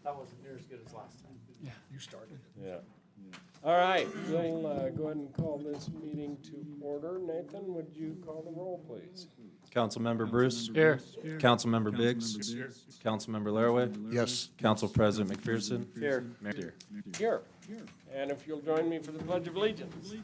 That wasn't near as good as last time. You started. Yeah. All right, we'll go ahead and call this meeting to order. Nathan, would you call the roll, please? Councilmember Bruce. Here. Councilmember Biggs. Councilmember Laraway. Yes. Council President McPherson. Here. Mayor Deer. Here. And if you'll join me for the Pledge of Allegiance.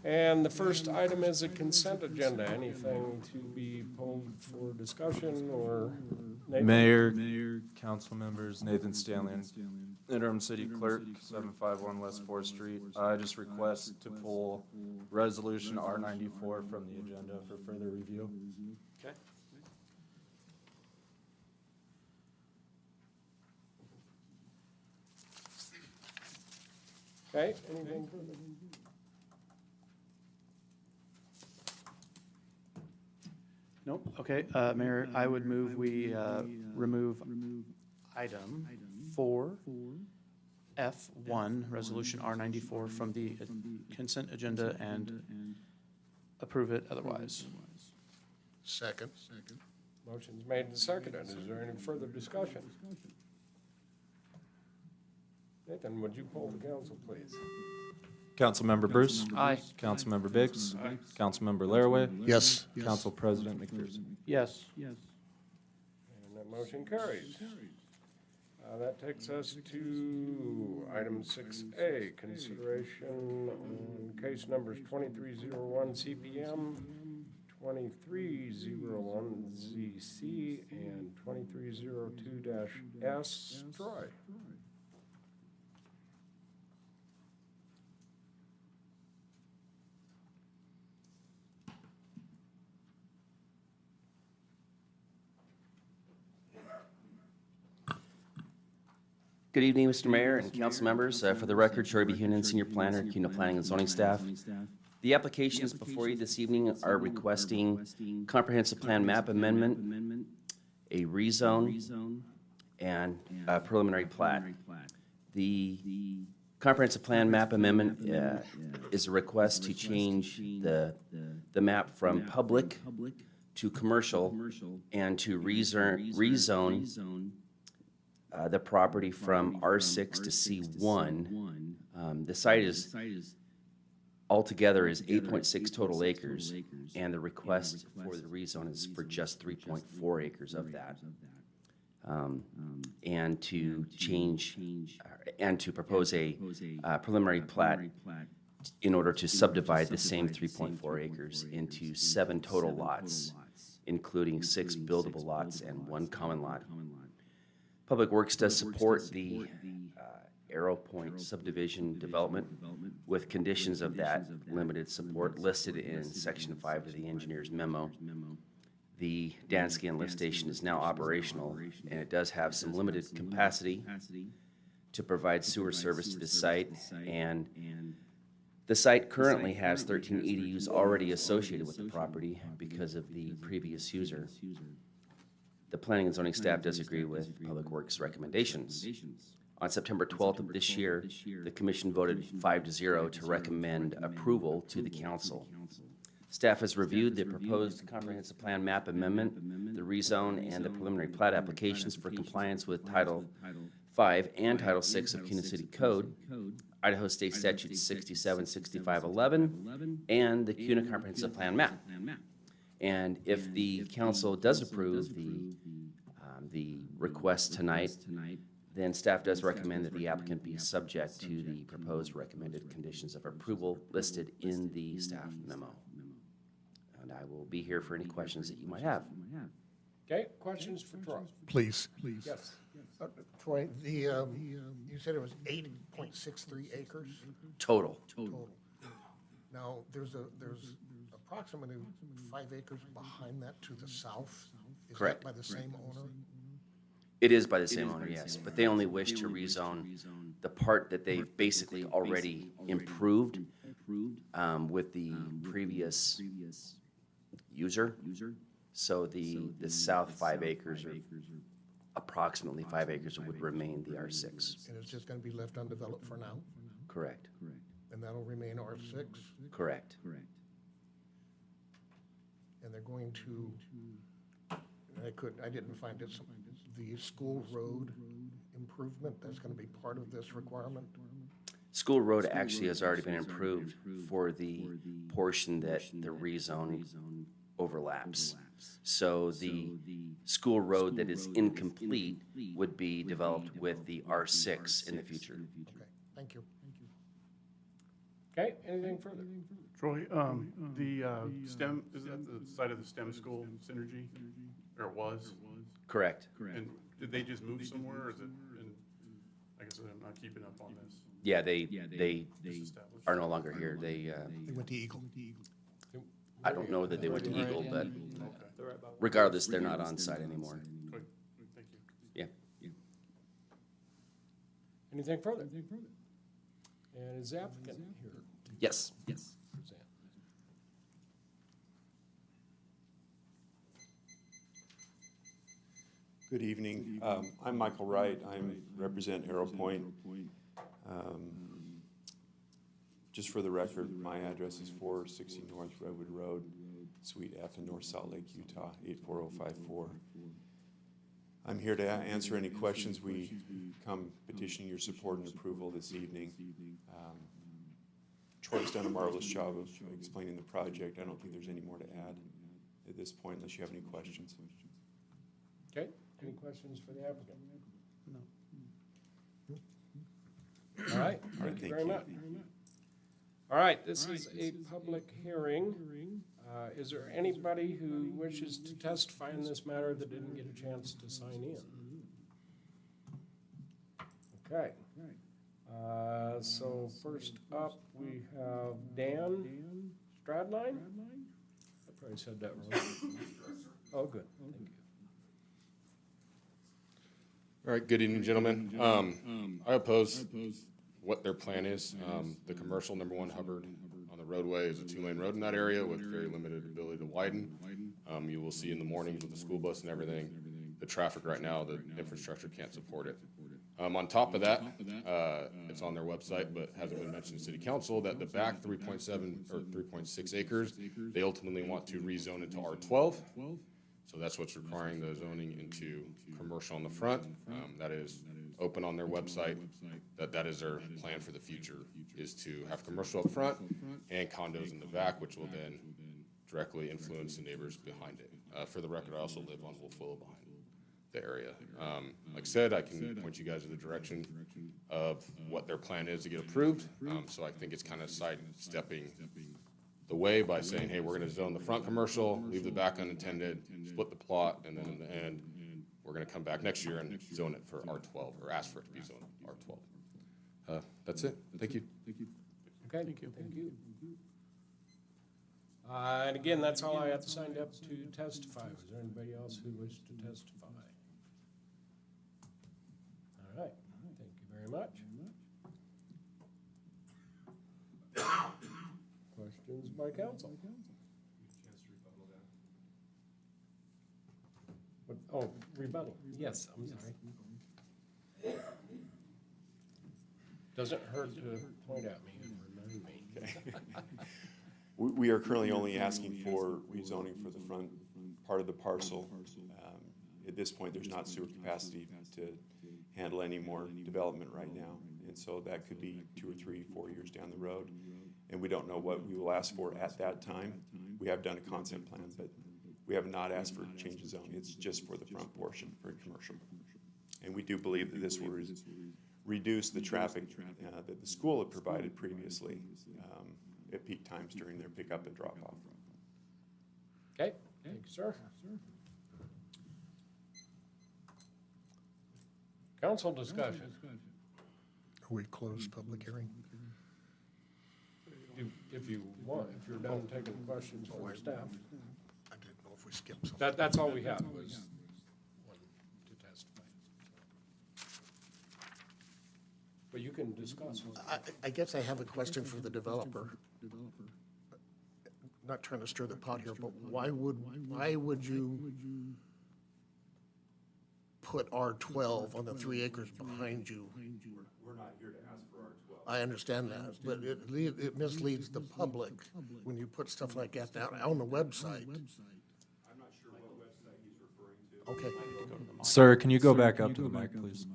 And the first item is a consent agenda. Anything to be pulled for discussion or? Nathan? Mayor, council members, Nathan Stanley, interim city clerk, 751 West 4th Street. I just request to pull resolution R94 from the agenda for further review. Okay. Okay, anything further? Nope, okay, Mayor, I would move we remove item 4F1, Resolution R94 from the consent agenda and approve it otherwise. Second. Motion's made and seconded. Is there any further discussion? Nathan, would you poll the council, please? Councilmember Bruce. Aye. Councilmember Biggs. Councilmember Laraway. Yes. Council President McPherson. Yes. And that motion carries. That takes us to item 6A, consideration on case numbers 2301 CPM, 2301 ZC, and 2302-S. Troy. Good evening, Mr. Mayor and council members. For the record, Troy B. Hoonan, Senior Planner, CUNA Planning and Zoning Staff. The applications before you this evening are requesting comprehensive plan map amendment, a rezone, and a preliminary plat. The comprehensive plan map amendment is a request to change the map from public to commercial and to rezone the property from R6 to C1. The site is altogether is 8.6 total acres, and the request for the rezone is for just 3.4 acres of that. And to change, and to propose a preliminary plat in order to subdivide the same 3.4 acres into 7 total lots, including 6 buildable lots and 1 common lot. Public Works does support the Arrow Point subdivision development with conditions of that limited support listed in Section 5 of the engineer's memo. The Dansky lift station is now operational, and it does have some limited capacity to provide sewer service to the site, and the site currently has 13 EDUs already associated with the property because of the previous user. The Planning and Zoning staff does agree with Public Works recommendations. On September 12th of this year, the commission voted 5-0 to recommend approval to the council. Staff has reviewed the proposed comprehensive plan map amendment, the rezone, and the preliminary plat applications for compliance with Title 5 and Title 6 of CUNA City Code, Idaho State Statute 676511, and the CUNA comprehensive plan map. And if the council does approve the request tonight, then staff does recommend that the applicant be subject to the proposed recommended conditions of approval listed in the staff memo. And I will be here for any questions that you might have. Okay, questions for Troy? Please. Yes. Troy, you said it was 8.63 acres Total. total. Now, there's approximately 5 acres behind that to the south. Is Correct. that by the same owner? It is by the same owner, yes, but they only wish to rezone the part that they've basically already improved with the previous user. So the south 5 acres, or approximately 5 acres, would remain the R6. And it's just gonna be left undeveloped for now, Correct, and that'll remain R6, correct. and they're going to, I didn't find it, the school road improvement, that's gonna be part of this requirement? School Road actually has already been improved for the portion that the rezone overlaps. So the school road that is incomplete would be developed with the R6 in the future. Okay, thank you. Okay, anything further? Troy, the STEM, is that the site of the STEM school, Synergy? Or it was? Correct. And did they just move somewhere, or is it, and I guess I'm not keeping up on this. Yeah, they Disestablished? are no longer here. They, They went to Eagle. I don't know that they went to Eagle, but Okay, regardless, they're not on site anymore. quick, thank you. Yeah. Anything further? And is the applicant here? Yes. Suzanne? Good evening. I'm Michael Wright. I represent Arrow Point. Just for the record, my address is 460 North Redwood Road, Suite F in North Salt Lake, Utah, 84054. I'm here to answer any questions. We come petitioning your support and approval this evening. Troy's done a marvelous job of explaining the project. I don't think there's any more to add at this point unless you have any questions. Okay, any questions for the applicant? No. All right, thank you very much. All right, this is a public hearing. Is there anybody who wishes to testify in this matter that didn't get a chance to sign in? Okay. So first up, we have Dan Stradline. I probably said that wrong. Oh, good, thank you. All right, good evening, gentlemen. I oppose what their plan is. The commercial, number one, Hubbard on the roadway is a 2-lane road in that area with very limited ability to widen. You will see in the mornings with the school bus and everything, the traffic right now, the infrastructure can't support it. On top of that, it's on their website, but hasn't been mentioned to city council, that the back 3.7 or 3.6 acres, they ultimately want to rezone it to R12. So that's what's requiring the zoning into commercial on the front. That is open on their website. That is their plan for the future, is to have commercial up front and condos in the back, which will then directly influence the neighbors behind it. For the record, I also live on Wolf Willow behind the area. Like I said, I can point you guys in the direction of what their plan is to get approved. So I think it's kind of sidestepping the way by saying, hey, we're gonna zone the front commercial, leave the back unattended, split the plot, and then in the end, we're gonna come back next year and zone it for R12, or ask for it to be zoned R12. That's it. Thank you. Okay, thank you. And again, that's all I have signed up to testify. Was there anybody else who wished to testify? All right, thank you very much. Questions by council? Oh, rebuttal. Yes, I'm sorry. Doesn't hurt to point at me and remind me. We are currently only asking for rezoning for the front part of the parcel. At this point, there's not sewer capacity to handle any more development right now. And so that could be 2 or 3, 4 years down the road. And we don't know what we will ask for at that time. We have done a concept plan, but we have not asked for change of zone. It's just for the front portion for commercial. And we do believe that this will reduce the traffic that the school had provided previously at peak times during their pickup and drop off. Okay, thank you, sir. Council discussion. We close public hearing. If you want, if you're done taking questions from staff. I didn't know if we skipped something. That's all we have was one to testify. But you can discuss. I guess I have a question for the developer. not trying to stir the pot here, but why would you put R12 on the 3 acres behind you? We're not here to ask for R12. I understand that, but it misleads the public when you put stuff like that out on the website. I'm not sure what website he's referring to. Okay. Sir, can you go back up to the mic, please?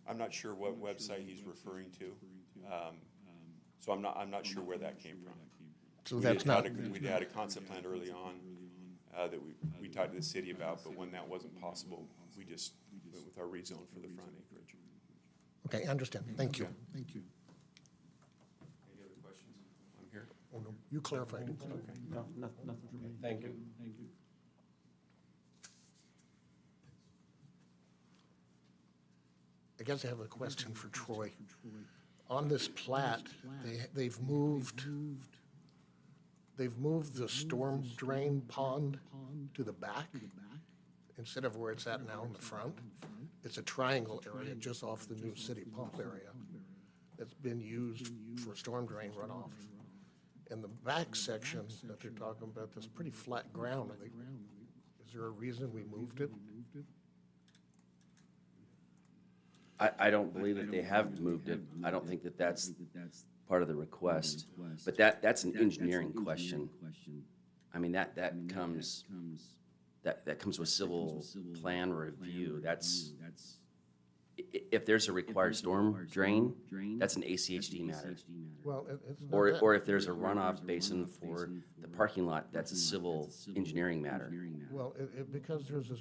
I'm not sure what website he's referring to. So I'm not sure where that came from. So that's not, We had a concept plan early on that we talked to the city about, but when that wasn't possible, we just went with our rezone for the front acreage. okay, I understand. Thank you. Any other questions? I'm here. Oh, no, you clarified it. No, nothing from me. Thank you. I guess I have a question for Troy. On this plat, they've moved the storm drain pond to the back instead of where it's at now in the front. It's a triangle area just off the new city pump area that's been used for storm drain runoff. In the back section that they're talking about, that's pretty flat ground. Is there a reason we moved it? I don't believe that they have moved it. I don't think that that's part of the request. But that's an engineering question. I mean, that comes with civil plan review. If there's a required storm drain, that's an ACHD matter. Well, it's not that. Or if there's a runoff basin for the parking lot, that's a civil engineering matter. Well, because there's a,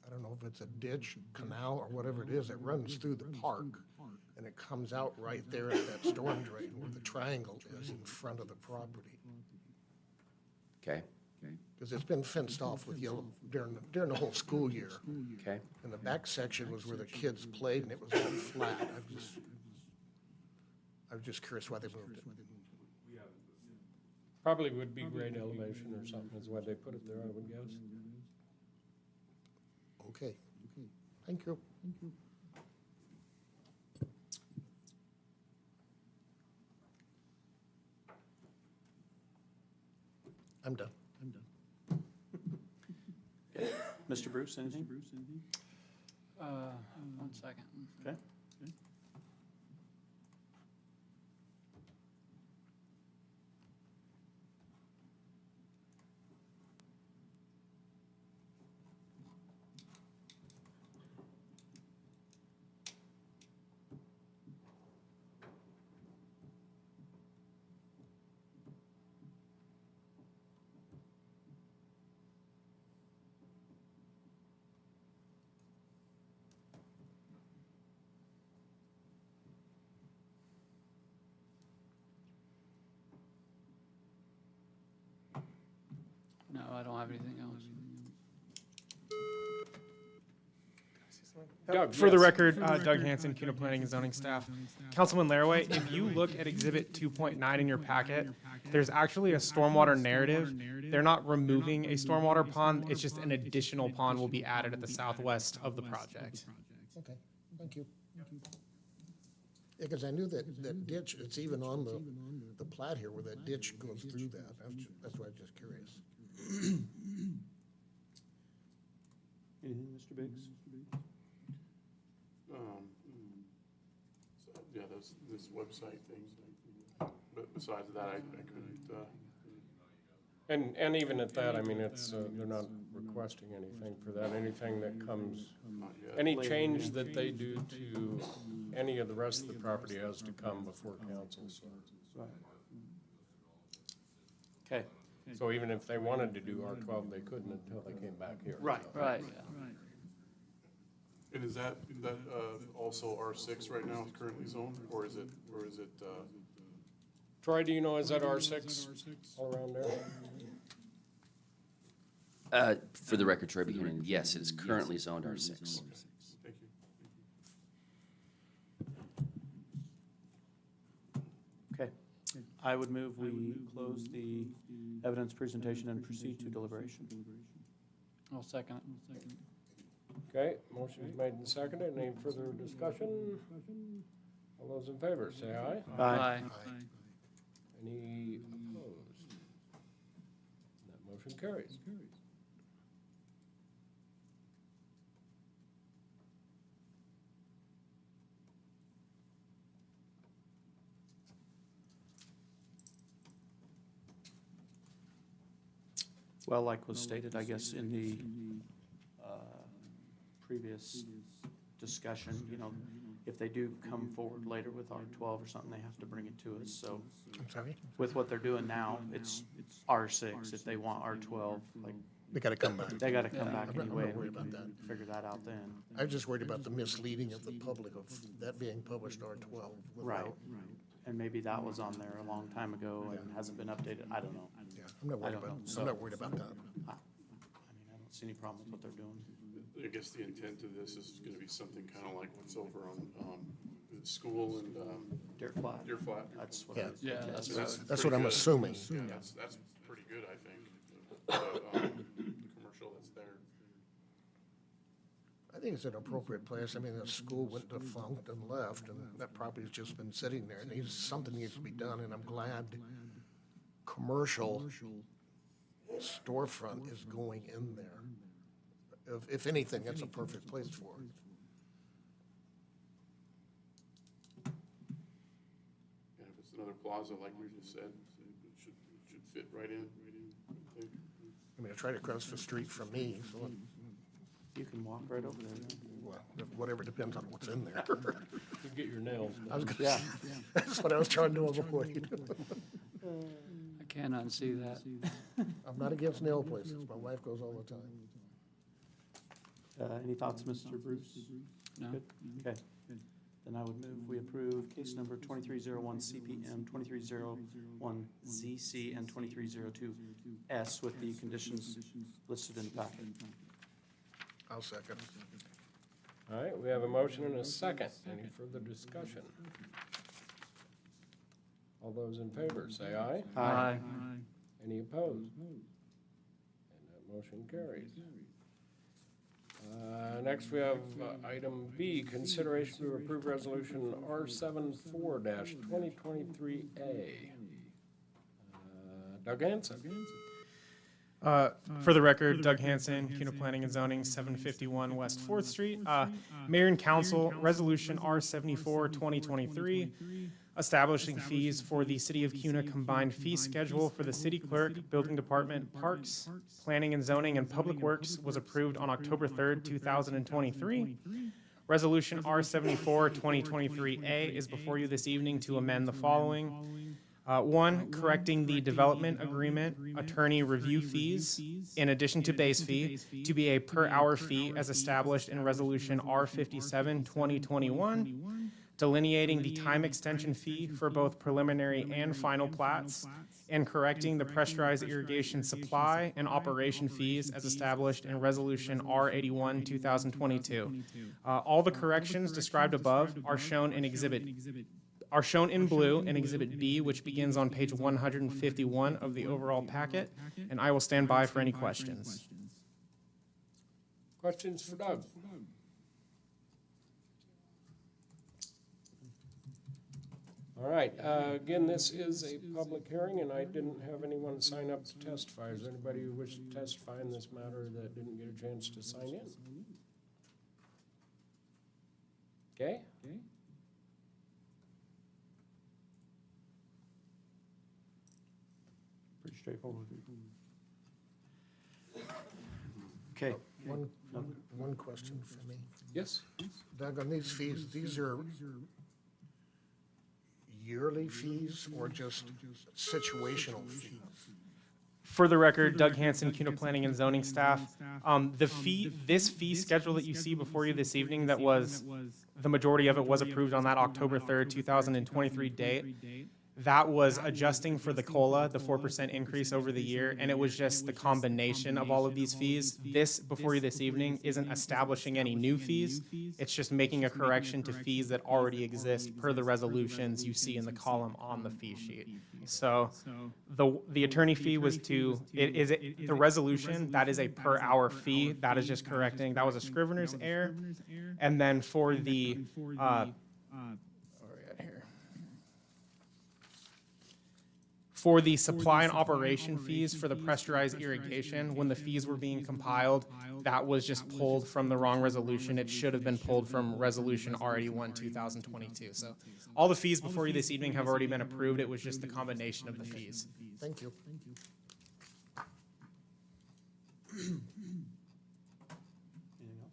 I don't know if it's a ditch, canal, or whatever it is, that runs through the park, and it comes out right there at that storm drain where the triangle is in front of the property. Okay? Because it's been fenced off with yellow during the whole school year. Okay? And the back section was where the kids played, and it was all flat. I was just curious why they moved it. Probably would be grade elevation or something is why they put it there, I would guess. Okay, thank you. I'm done. Mr. Bruce, anything? One second. Okay. No, I don't have anything else. Doug, For the yes. record, Doug Hanson, CUNA Planning and Zoning staff. Councilman Laraway, if you look at Exhibit 2.9 in your packet, there's actually a stormwater narrative. They're not removing a stormwater pond, it's just an additional pond will be added at the southwest of the project. Okay, thank you. Yeah, because I knew that ditch, it's even on the plat here where that ditch goes through that. That's why I'm just curious. Anything, Mr. Biggs? So, yeah, this website thing, but besides that, I couldn't, And even at that, I mean, it's, they're not requesting anything for that. Anything that comes, not yet. any change that they do to any of the rest of the property has to come before council, so. Right. Okay. So even if they wanted to do R12, they couldn't until they came back here. Right. Right, And is that also R6 right now, currently zoned, or is it, Troy, do you know, is that R6 all around there? For the record, Troy Buchanan, yes, it is currently zoned R6. thank you. Okay. I would move we close the evidence presentation and proceed to deliberation. I'll second it. Okay, motion's made and seconded. Any further discussion? All those in favor, say aye. Aye. Any opposed? That motion carries. Well, like was stated, I guess, in the previous discussion, you know, if they do come forward later with R12 or something, they have to bring it to us. So I'm sorry? with what they're doing now, it's R6. If they want R12, like, They gotta come back. they gotta come Yeah, back I'm not anyway, and we worried about can that. figure that out then. I'm just worried about the misleading of the public of that being published R12 Right. without. And maybe that was on there a long time ago and hasn't been updated. I don't know. Yeah, I'm not worried don't about, know, so- I'm not worried about that. I mean, I don't see any problem with what they're doing. I guess the intent of this is gonna be something kinda like what's over on, the school and, Deer Flat, Deer Flat. that's what. Yeah. Yeah, that's That's That's pretty what I'm good. assuming. Yeah, that's pretty good, I think, the commercial that's there. I think it's an appropriate place. I mean, the school went defunct and left, and that property's just been sitting there. Something needs to be done, and I'm glad commercial storefront is going in there. If anything, that's a perfect place for it. And if it's another plaza, like we just said, it should fit right in, I think. I mean, it's right across the street from me, so, You can walk right over there. well, whatever, depends on what's in there. You get your nails done. I was gonna Yeah. say, that's what I was trying to avoid. I can't unsee that. I'm not against nail places. My wife goes all the time. Any thoughts, Mr. Bruce? No? Good? Okay. Then I would move we approve case number 2301 CPM, 2301 ZC, and 2302 S with the conditions listed in the packet. I'll second. All right, we have a motion and a second. Any further discussion? All those in favor, say aye. Aye. Any opposed? And that motion carries. Next, we have item B, consideration to approve resolution R74-2023A. Doug Hanson. For the record, Doug Hanson, CUNA Planning and Zoning, 751 West 4th Street. Mayor and Council, Resolution R74, 2023, establishing fees for the City of CUNA combined fee schedule for the city clerk, building department, parks, planning and zoning, and public works was approved on October 3rd, 2023. Resolution R74, 2023A is before you this evening to amend the following. One, correcting the development agreement attorney review fees, in addition to base fee, to be a per-hour fee as established in Resolution R57, 2021, delineating the time extension fee for both preliminary and final plats, and correcting the pressurized irrigation supply and operation fees as established in Resolution R81, 2022. All the corrections described above are shown in blue in Exhibit B, which begins on page 151 of the overall packet, and I will stand by for any questions. Questions for Doug? All right, again, this is a public hearing, and I didn't have anyone sign up to testify. Is there anybody who wishes to testify in this matter that didn't get a chance to sign in? Okay? Pretty straightforward. Okay. One question for me. Yes? Doug, on these fees, these are yearly fees or just situational fees? For the record, Doug Hanson, CUNA Planning and Zoning staff. This fee schedule that you see before you this evening, the majority of it was approved on that October 3rd, 2023 date. that was adjusting for the COLA, the 4% increase over the year, and it was just the combination of all of these fees. This, before you this evening, isn't establishing any new fees. It's just making a correction to fees that already exist per the resolutions you see in the column on the fee sheet. So the attorney fee was the resolution, that is a per hour fee. That is just correcting. That was a scrivener's error. And then for the, where are we at here? For the supply and operation fees for the pressurized irrigation, when the fees were being compiled, that was just pulled from the wrong resolution. It should have been pulled from Resolution R81, 2022. So all the fees before you this evening have already been approved. It was just the combination of the fees. Thank you. Anything else?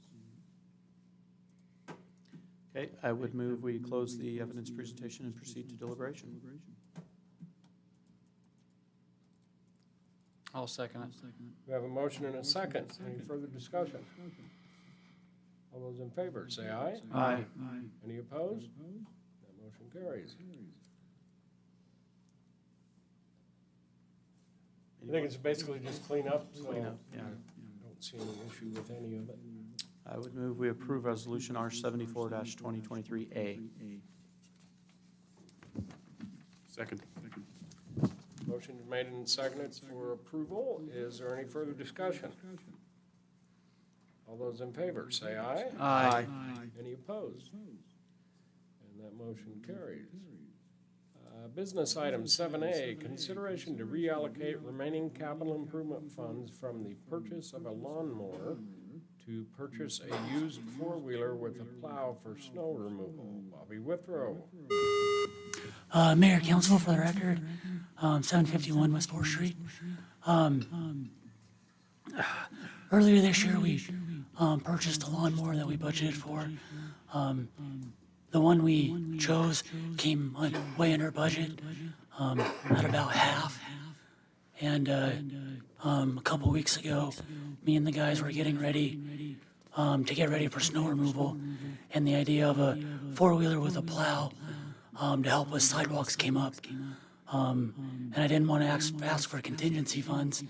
Okay, I would move we close the evidence presentation and proceed to deliberation. I'll second it. We have a motion and a second. Any further discussion? All those in favor, say aye. Aye. Any opposed? That motion carries. I think it's basically just clean up, so Clean up, yeah. I don't see any issue with any of it. I would move we approve Resolution R74-2023A. Second. Motion is made and seconded for approval. Is there any further discussion? All those in favor, say aye. Aye. Any opposed? And that motion carries. Business item 7A, consideration to reallocate remaining capital improvement funds from the purchase of a lawnmower to purchase a used four-wheeler with a plow for snow removal. Bobby Withrow. Mayor, council, for the record, 751 West 4th Street. Earlier this year, we purchased a lawnmower that we budgeted for. The one we chose came way under budget, at about half. And a couple weeks ago, me and the guys were getting ready to get ready for snow removal, and the idea of a four-wheeler with a plow to help with sidewalks came up. And I didn't want to ask for contingency funds,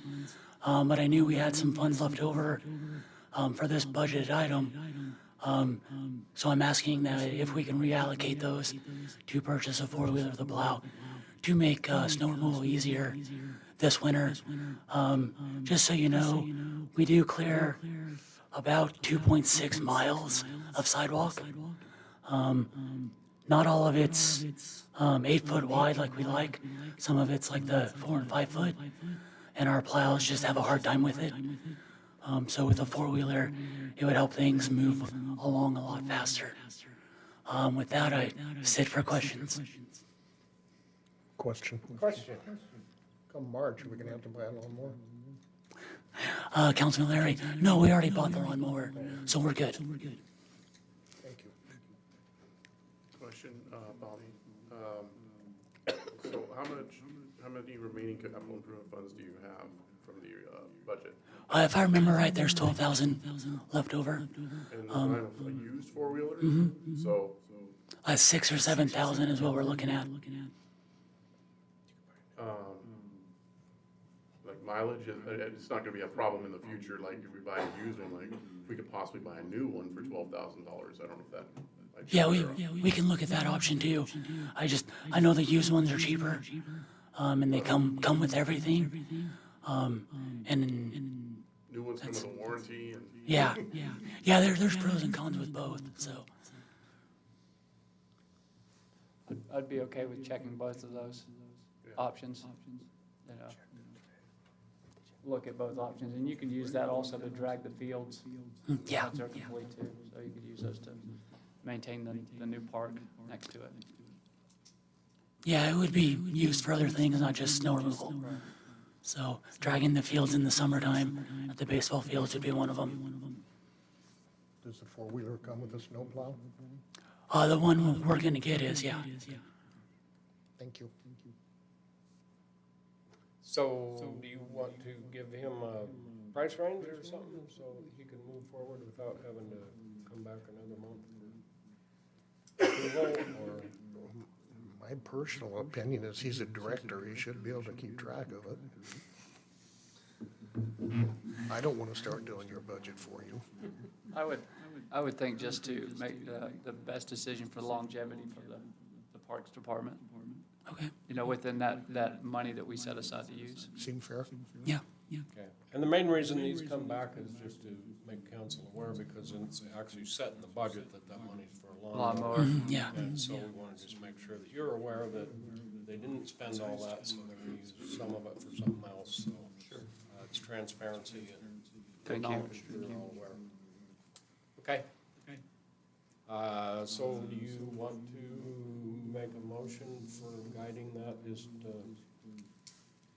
but I knew we had some funds left over for this budgeted item. So I'm asking that if we can reallocate those to purchase a four-wheeler with a plow to make snow removal easier this winter. Just so you know, we do clear about 2.6 miles of sidewalk. Not all of it's 8 foot wide like we like. Some of it's like the 4 and 5 foot, and our plows just have a hard time with it. So with a four-wheeler, it would help things move along a lot faster. With that, I sit for questions. Question. Question. Come March, are we gonna have to buy a lawnmower? Councilman Larry, no, we already bought the lawnmower, so we're good. Thank you. Question, Bobby. So how many remaining capital improvement funds do you have from the budget? If I remember right, there's 12,000 left over. And the line of a used four-wheeler? So, 6 or 7,000 is what we're looking at. like mileage, it's not gonna be a problem in the future, like if we buy a used one, like, we could possibly buy a new one for $12,000. I don't know if that. might be Yeah, better. we can look at that option too. I know the used ones are cheaper, and they come with everything. And New ones come with a warranty and. yeah, there's pros and cons with both, so. I'd be okay with checking both of those options. You know, look at both options, and you can use that also to drag the fields. Yeah. Once they're complete too, so you could use those to maintain the new park next to it. Yeah, it would be used for other things, not just snow removal. So dragging the fields in the summertime at the baseball fields would be one of them. Does the four-wheeler come with a snowplow? The one we're gonna get is, yeah. Thank you. So do you want to give him a price range or something so he can move forward without having to come back another month for approval, or? My My personal opinion is he's a director, he should be able to keep track of it. I don't want to start doing your budget for you. I would think just to make the best decision for longevity for the Parks Department, Okay, you know, within that money that we set aside to use. Seem fair? yeah, yeah. Okay. And the main reason these come back is just to make council aware, because it's actually set in the budget that that money's for a lawnmower. Lawnmower. Yeah, And so we want to just make sure that you're aware that they didn't spend all that, so they're going to use some of it for something else, so. It's transparency and Thank you. knowledge, you're all aware. Okay. So do you want to make a motion for guiding that, just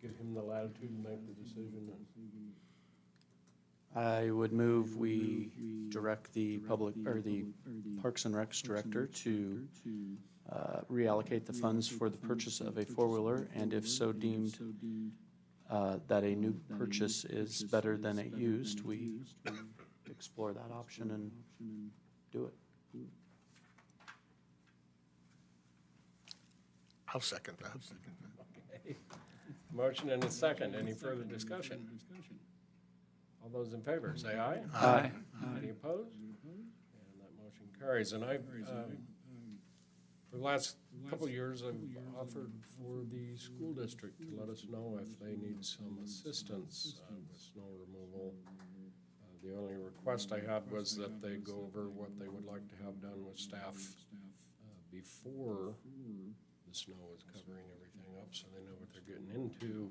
give him the latitude to make the decision? I would move we direct the Parks and Recs director to reallocate the funds for the purchase of a four-wheeler, and if so deemed that a new purchase is better than a used, we explore that option and do it. I'll second that. Okay. Motion and a second. Any further discussion? All those in favor, say aye. Aye. Any opposed? And that motion carries. And I, for the last couple of years, I've offered for the school district to let us know if they need some assistance with snow removal. The only request I had was that they go over what they would like to have done with staff before the snow is covering everything up, so they know what they're getting into.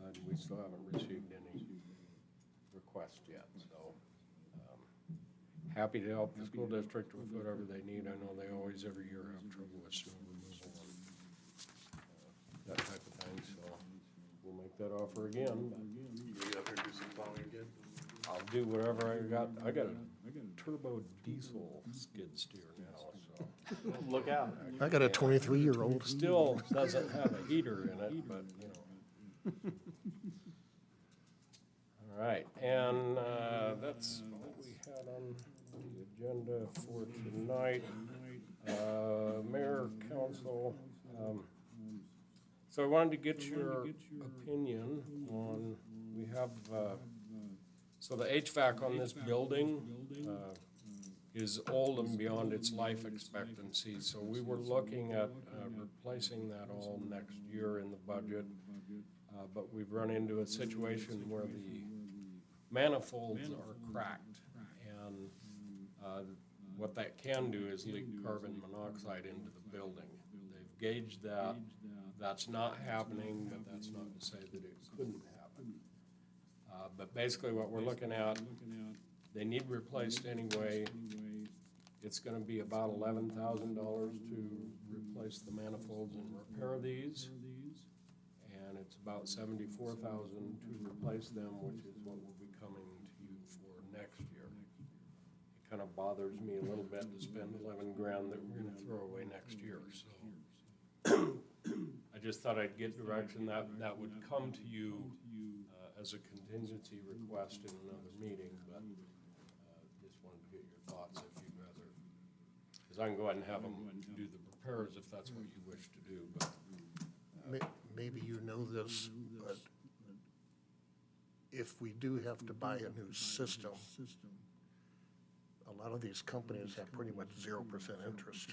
And we still haven't received any request yet, so happy to help the school district with whatever they need. I know they always every year have trouble with snow removal and that type of thing, so we'll make that offer again. But You gonna get up there and do some plowing again? I'll do whatever I got. I got a turbo diesel skid steer now, so Look out. I got a 23-year-old. still doesn't have a heater in it, but you know. All right, and that's all we had on the agenda for tonight. Mayor, council, so I wanted to get your opinion on, we have, so the HVAC on this building is old and beyond its life expectancy. So we were looking at replacing that all next year in the budget. But we've run into a situation where the manifolds are cracked. And what that can do is leak carbon monoxide into the building. They've gauged that. That's not happening, but that's not to say that it couldn't happen. But basically what we're looking at, they need replaced anyway. It's gonna be about $11,000 to replace the manifolds and repair these. And it's about $74,000 to replace them, which is what will be coming to you for next year. It kind of bothers me a little bit to spend 11 grand that we're gonna throw away next year, so. I just thought I'd get direction that would come to you as a contingency request in another meeting, but just wanted to get your thoughts if you'd rather. Because I can go ahead and have them do the repairs if that's what you wish to do, but. Maybe you know this, but if we do have to buy a new system, a lot of these companies have pretty much 0% interest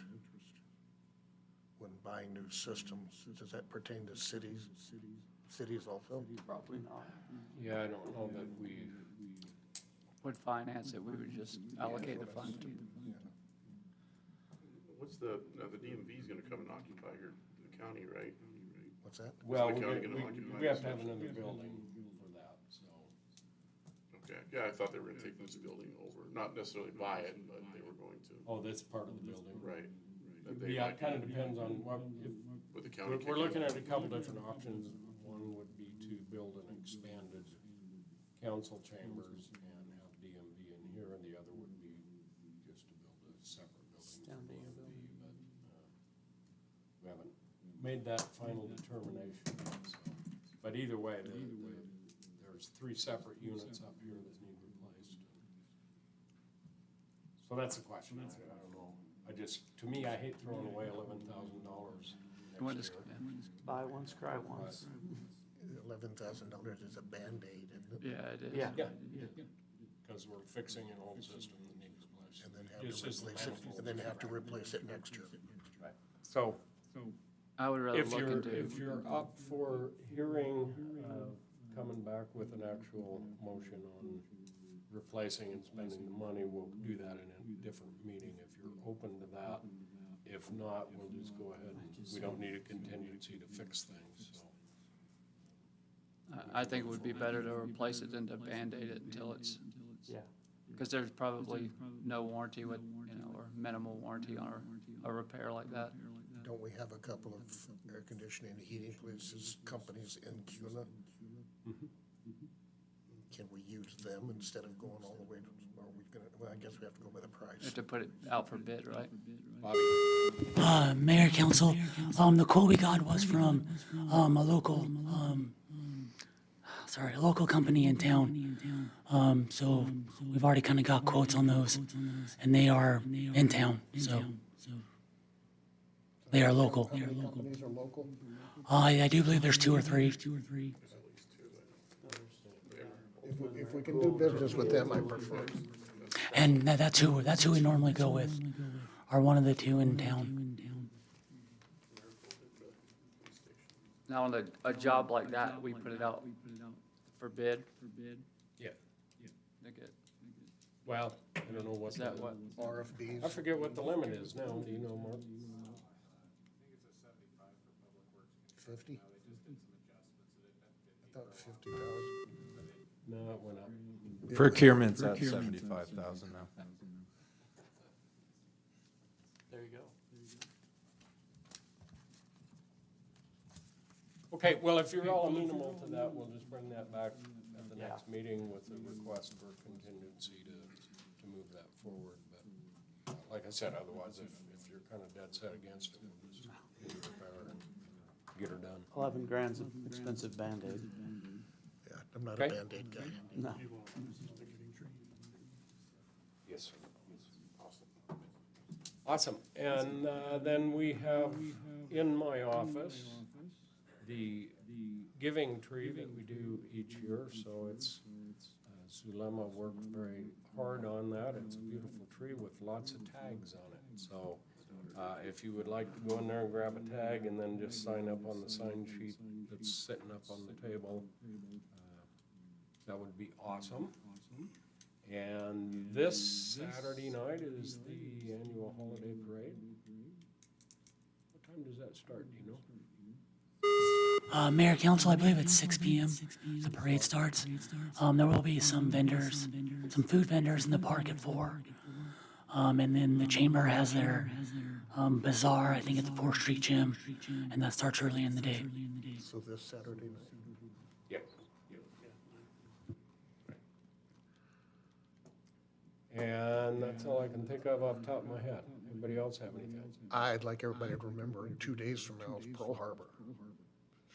when buying new systems. Does that pertain to cities? Cities also? Probably not. Yeah, I don't know that we, Would finance it, we would just allocate the funds to. What's the DMV is gonna come and occupy the county, right? What's that? well, the county gonna occupy we have to this have stuff? another building for that, so. Okay, yeah, I thought they were gonna take this building over, not necessarily buy it, but they were going to, Oh, that's part of the building. right? That they Yeah, might it kind of depends on what, if, with the county. we're looking at a couple different options. One would be to build an expanded council chambers and have DMV in here, and the other would be just to build a separate building Down for DMV. DMV, but, we haven't made that final determination yet, so. But either way, there's 3 separate units up here that need replaced. So that's the question. I don't know. To me, I hate throwing away $11,000 What next is- year. Buy once, cry once. $11,000 is a Band-Aid, isn't it? Yeah, it is. Yeah. Yeah, because we're fixing an old system that needs replaced. And then Just as the manifold. and then have to replace it next year. So, I would rather if look you're, into. if you're up for hearing, coming back with an actual motion on replacing and spending the money, we'll do that in a different meeting if you're open to that. If not, we'll just go ahead and, we don't need a contingency to fix things, so. I think it would be better to replace it than to Band-Aid it until it's, Yeah. because there's probably no warranty with, or minimal warranty on a repair like that. Don't we have a couple of air conditioning and heating places, companies in CUNA? Can we use them instead of going all the way to, are we gonna, well, I guess we have to go by the You price. have to put it out for bid, right? Bobby? Mayor, council, the quote we got was from, a local, a local company in town. So we've already kind of got quotes on those, and they are in town, so they are local. How many companies are local? I do believe there's two or three. If we can do business with them, I prefer. And that's who we normally go with, are one of the two in town. Now, on a job like that, we put it out for bid. Yeah. Like it- Well, I don't know what Is that the- what? I RFBs. forget what the limit is now, do you know, Mark? 50? I thought 50,000. No, it went up. Procurement's at 75,000 now. There you go. Okay, well, if you're all amenable to that, we'll just bring that back at the Yeah. next meeting with a request for contingency to move that forward. But like I said, otherwise, if you're kind of dead set against it, we'll just do the repair and get her done. 11 grand's an expensive Band-Aid. Yeah, I'm not a Okay. Band-Aid guy. No. Yes. Awesome. And then we have in my office the giving tree that we do each year. So it's, Zulema worked very hard on that. It's a beautiful tree with lots of tags on it. So if you would like to go in there and grab a tag and then just sign up on the sign sheet that's sitting up on the table, that would be awesome. And this Saturday night is the annual holiday parade. What time does that start, do you know? Mayor, council, I believe it's 6 p.m. The parade starts. There will be some vendors, some food vendors in the park at 4. And then the chamber has their bazaar, I think, at the 4th Street Gym, and that starts early in the day. So this Saturday night. Yep. And that's all I can think of off the top of my head. Anybody else have anything? I'd like everybody to remember, in 2 days from now is Pearl Harbor.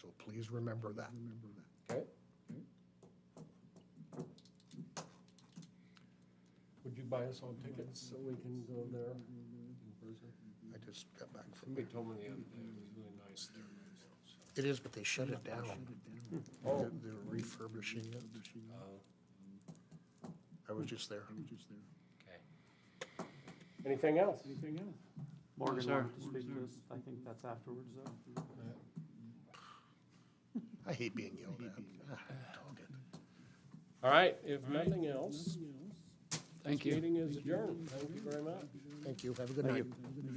So please remember that. Okay? Would you buy us all tickets so we can go there in person? I just got back from, Somebody told me the other day it was really nice there. it is, but they shut it down. Oh. They're refurbishing it. I was just there. Okay. Anything else? Morgan sir. wanted to speak to us. I think that's afterwards, though. I hate being yelled at. Dog it. All right, if nothing else, Thank this you. meeting is adjourned. Thank you very much. Thank you. Have a good Thank night. you.